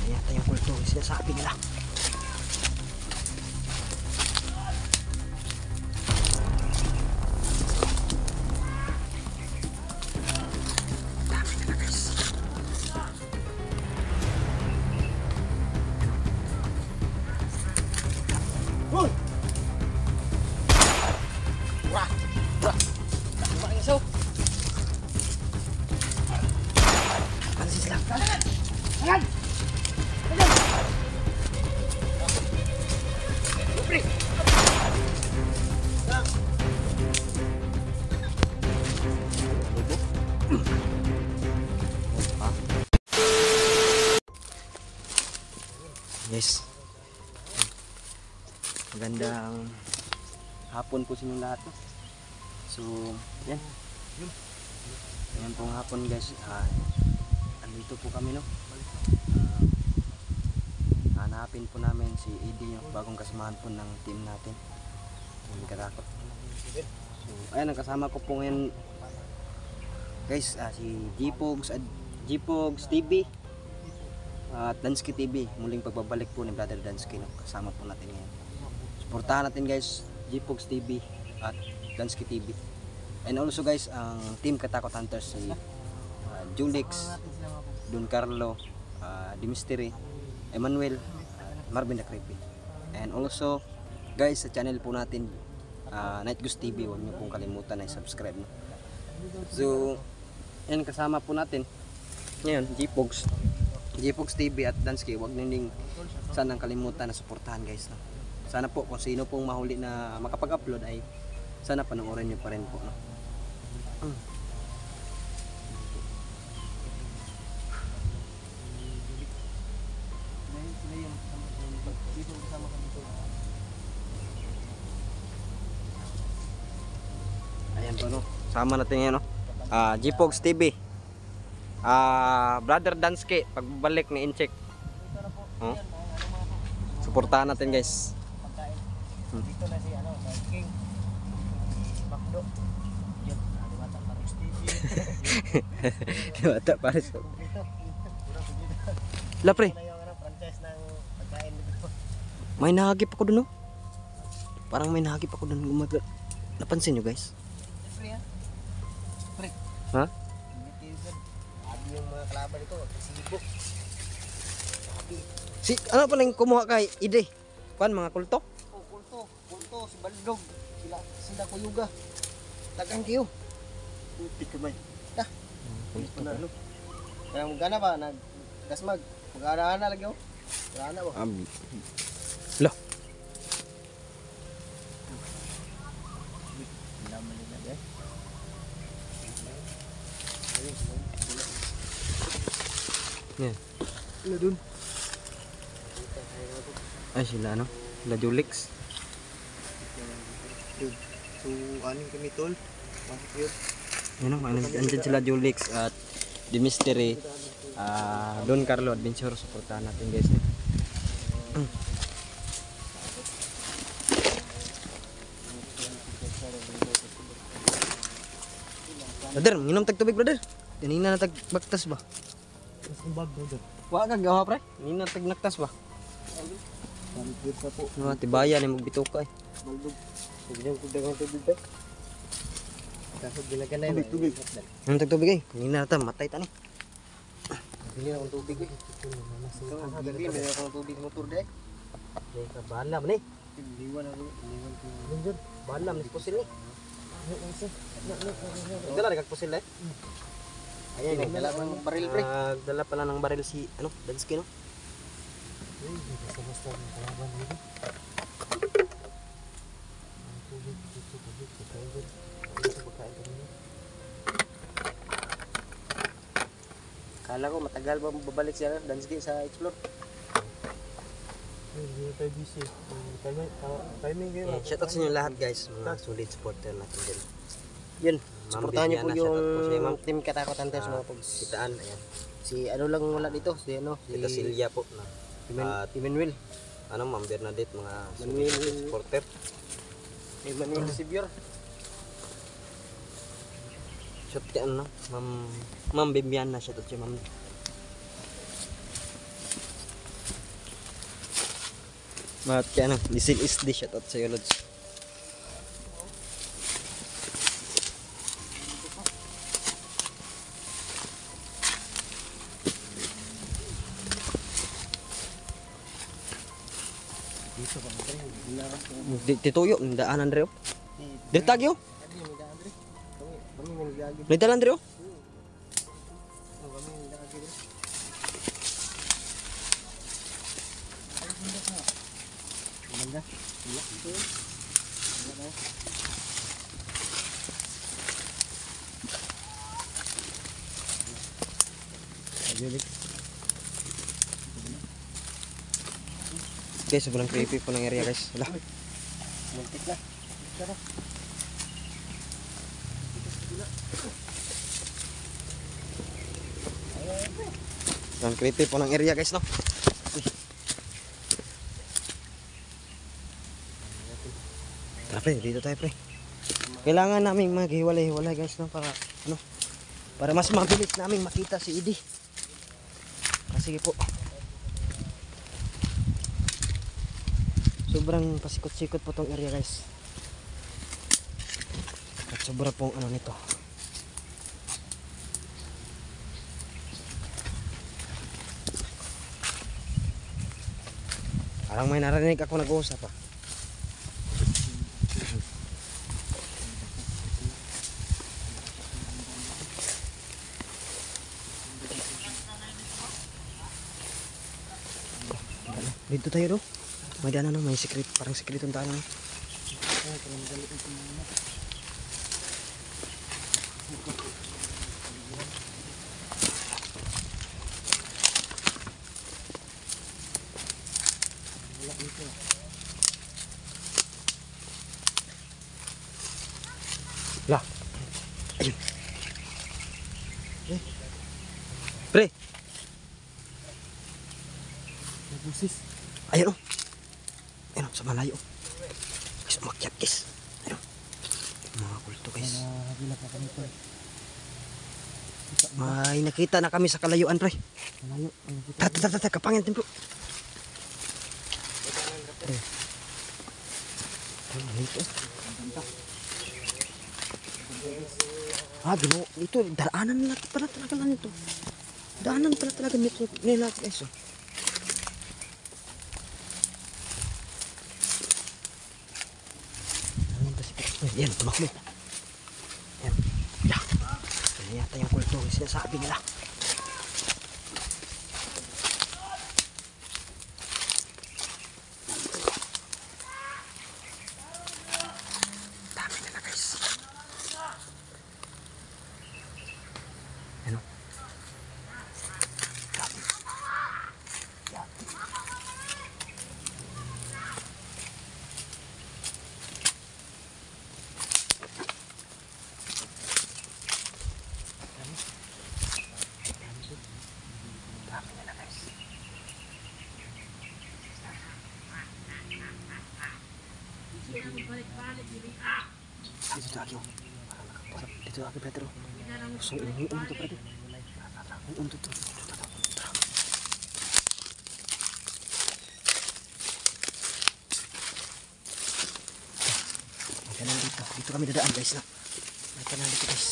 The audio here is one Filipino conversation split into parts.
Yata yung kulto yung sinasabi nila. Dami nila guys. Uy! Wah! Wah! Dami mga isaw. Pansis lang. Ayan! Yes. Magandang hapon po sa inyong lahat. So, yan. Ayan pong hapon guys. Andito po kami no. Hanapin po namin si Eddie, yung bagong kasamahan po ng team natin. Hindi katakot. So, ayan, ang kasama ko po ngayon guys, si Gpogs TV at Dansky TV. Muling pagbabalik po ni Brother Dansky, no? Kasama po natin ngayon. Suportahan natin guys, Gpogs TV at Dansky TV. And also guys, ang team Katakot Hunters, si Julix, Don Carlo, The Mystery, Emmanuel, Marvin the Creepy. And also guys, sa channel po natin, Night Ghost TV, huwag niyo pong kalimutan na i-subscribe, no? So yan, kasama po natin ngayon Gpogs TV at Dansky. Huwag ninding sanang kalimutan na suportahan guys, no? Sana po kung sino pong mahuli na makapag-upload ay sana panoorin niyo pa rin po, no? Ayan po, no? Sama natin ngayon, no? Gpogs TV, Brother Dansky, pagbalik ni Incheck. Suportahan natin guys. Dito na si King Bakdo. Yun, Diwata Paris TV. Diwata Paris. Lapre. Franchise ng pagkain dito. May nahagip ako dun, no? Parang may nahagip ako dun. Napansin nyo guys? Pre ha? Pre. Ha? Abi yung mga kalaban dito, sibok. Ano pa nang kumuha kay Ide? Pan mga kulto? Kulto, si Baldog, sila Kuyuga. Tagang kayo. Putik kamay. Dah. Kulto na ano. Kaya magana ba nagdasmag. Mag-ana lagi oh. Mag-ana ba? Lah. Laman nila deh. Yan. Sila dun. Ay sila ano? Sila Julix. So, aning kami tol. Bakit Yan o, andyan sila Julix at The Mystery, Don Carlo Adventure. Supportahan natin guys. Brother, minum tag tubig brother. Tinina na tag baktas ba? Mas umbag brother. Wa ka gawa pre. Tinina tag naktas ba? Balik sa po. No, tibaya ni magbituka eh. Baldog. Bigyan ko dagang tubig ba? Kaso bilagan na yun. Tubig. Minum tag tubig eh. Tinina na ta matay ta ni. Bili akong tubig eh. Bili akong tubig motor deh. Bahala man eh. Liwan ako. Liwan ko. Diyan, bahala man pusil ni. Dala rin pusil eh. Ayan, nagdala pa ng baril pre. Dala pala ng baril si ano, Dansky no. Basta-basta ng kalaban dito. Kala ko matagal ba babalik siya Dansky sa explore. Hindi tayo busy. Timing kayo. Shout out sa inyo lahat guys, mga solid supporter natin din. Yun, supportahan niyo po yung team Katakot Hunters mga pogs. Kitaan, ayan. Si ano lang wala dito, si ano, si Tita Silya po na. Emmanuel. Ano, Ma'am Bernadette, mga solid supporter. Emmanuel Sibyor. Shout ka ano, Ma'am Bibiana, shout out si Ma'am. Bakit kaya ano, Lisil is di shoutout sa'yo, Lods. Dito pa pre. Lakas ko. Tituyo, daanan Andreo. Dirtag yo. Adi mi daan dre. Kami mi nagagi. Nagdalan Andreo. Kami mi nagagi dre. Ganda. Iya. Ganda. Ajulik. Guys, sobrang creepy po ng area guys. Wala. Muntik na. Tara. Sobrang creepy po ng area guys, no? Uy. Tara pre, dito tayo pre. Kailangan naming maghiwalay-hiwalay guys, no? Para, ano? Para mas mabilis naming makita si Edie. Sige po. Sobrang pasikot-sikot po tong area guys. At sobra pong ano nito. Parang may narinig ako nag-uusap pa. Dito tayo do. May daanan may secret, parang secretong daanan. Lah. Ayun. Pre. Busis. Ayun oh. Ayun oh, sa malayo. Guys, umakyat guys. Ayun. Mga kulto guys. Nagila pa kami pre. May nakita na kami sa kalayuan pre. Malayo. Tata, kapangin din bro. Pre. Ayun, ito. Gino. Ito, daanan nila pala talaga lang ito. Daanan pala talaga nila guys oh. Yan, tumakbo. Yan. Ya. Yan yata yung kulto yung sinasabi nila. Dami nila guys. Ano? Dito lagi oh. Dito lagi Pedro. So ini untuk Pedro. Untuk tuh. Makanan dito. Dito kami dadaan guys na. Makanan dito guys.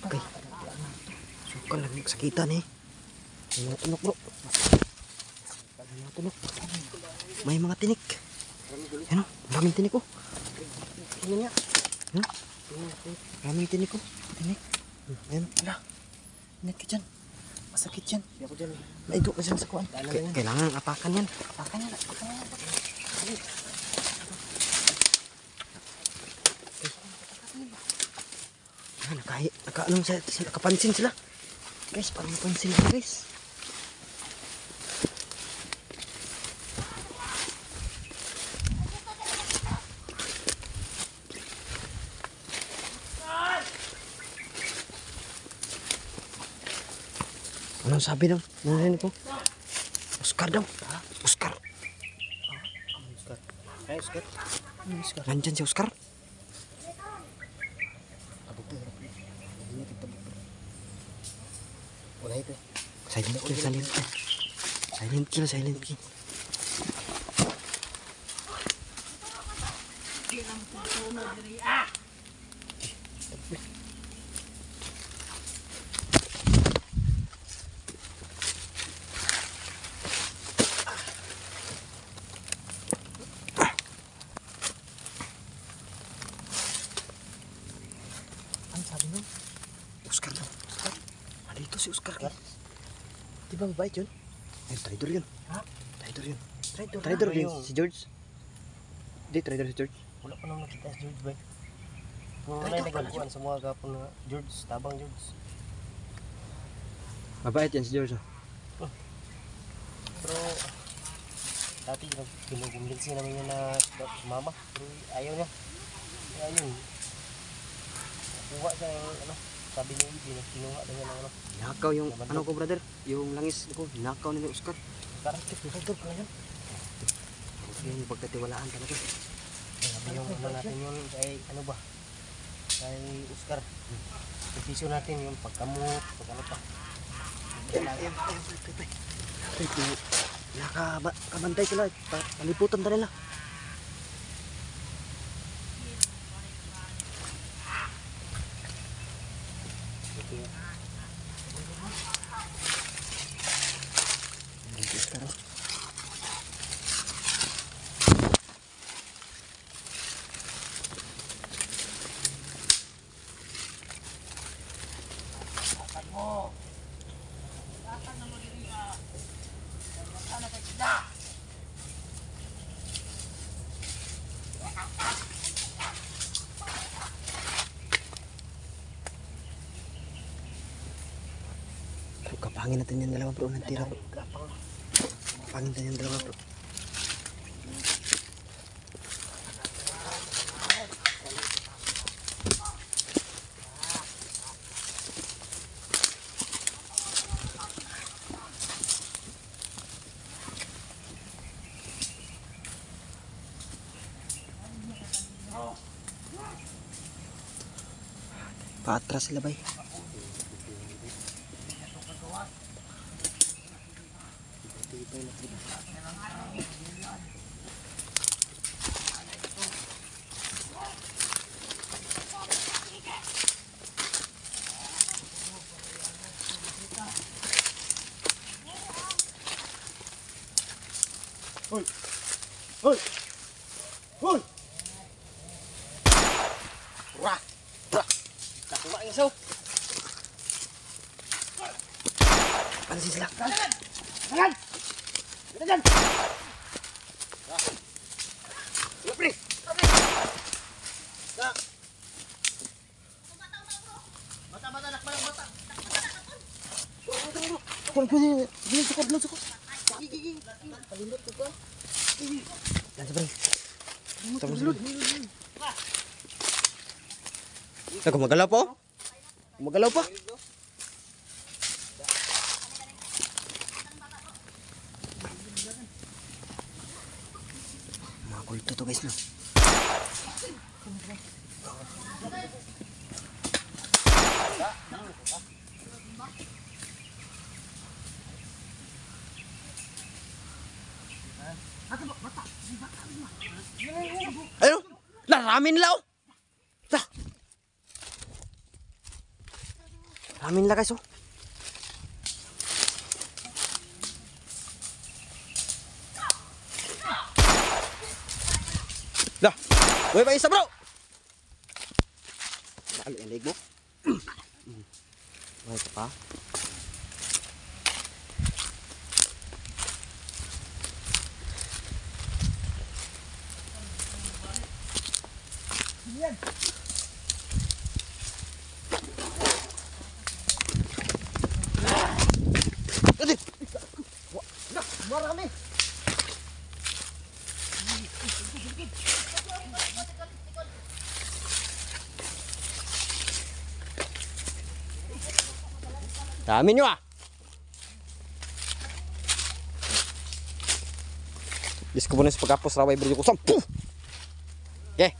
Okay. Sukan lang sakitan eh. May mga tunok bro. May mga tunok. May mga tinik. Ano? Maraming tinik ko. Ano niya? Maraming tinik ko. Tinik. Ayan. Ala. Ingat ka dyan. Masakit yan. Hindi ako dyan. Maigo ka dyan sa kuwan. Kailangan apakan yan. Apakan yan. Apakan yan. Nakaanong sila, nakapansin sila. Guys, parang napansin sila guys. Anong sabi daw? Narinig ko? Oscar daw. Oscar. Oscar. Ay, Oscar. Oscar. Nandyan si Oscar. Abot to. Hindi kita abot to. Wala ito. Silent kill, silent kill. Silent kill, silent kill. Ano sabi mo? Oscar daw. Oscar. Dito si Oscar. Oscar? Di ba mabait yun? Ay, traitor yun. Ha? Traitor yun. Traitor. Traitor Ano yun. Si George. Hindi, traitor si George. Wala pa naman nakita si George ba? Wala yung nagkakuan sa mga gapon na George, tabang George. Mabait yan si George. Pero dati pinukumbinsi namin niya na sumama. Pero ayaw niya. Kaya ayun. Kuha siya yung ano, sabi ni Ibi na kinuha na niya ng ano. Nakaw yung, ano ko brother? Yung langis ko. Nakaw nila Oscar. Traitor pala yun. Yung pagkatiwalaan talaga. Sabi yung ano natin yun kay ano ba? Kay Oscar. Ofisyo natin yung pagkamot, pag ano pa. Nakabantay sila. Paliputan na nila. Kapangin natin yung dalawa bro. Nagtira bro. Kapangin natin yung dalawa bro. Paatras sila bay. Hoy! Hoy! Hoy! Wah! Wah! Nakuha ang isaw! Pansin sila. Dagan! Dagan! Pre! Bata-bata, nakbalang bata! Sukot. Palindot ko ko. Yan sa bring. Gumagalaw pa oh. Gumagalaw pa. Mga kulto to guys no. Ayun! Ramin nila oh! Ramin nila guys oh! Dah! Uy pa isa bro! Lalo yung leg mo. Uy ka pa. Marami! Dami nyo ah! Diyos ko po na sa pagkapos raway bro ko sampu. Okay.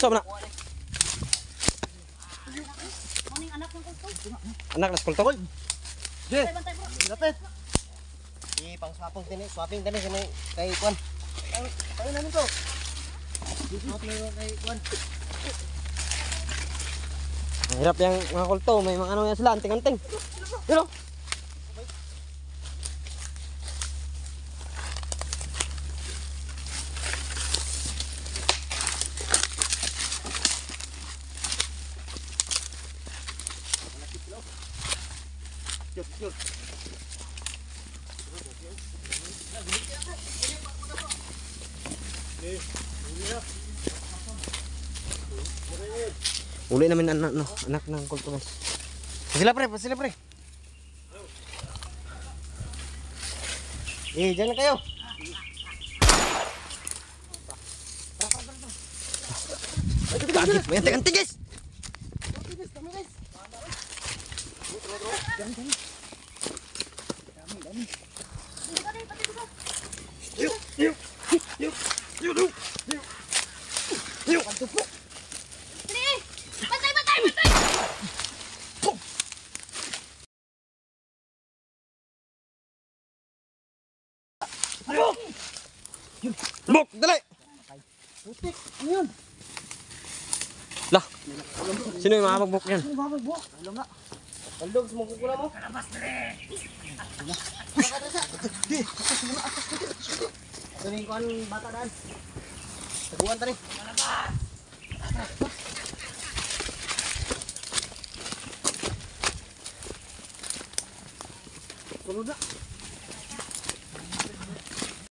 Saan na? Anak na school to? Jay, lapit. Pang swapping tini sini kay Kwan. Tayo namin to. Swapping kay Kwan. Ang hirap yung mga kulto. May mga ano yan sila. Anting-anting. Yun o. Uli namin anak ng kulto guys. Pasila pre. Diyan na kayo. Gagit, may anting-anting guys. Bok, dali. Putik, ano yun? Lah. Sino yung mamagbok yan? Ano ba mo? Alam na. Kaldog, sumugkukula mo? Kalabas dali. Ito na yung kuhan bata daan. Taguan tani. Kalabas. Sunod na.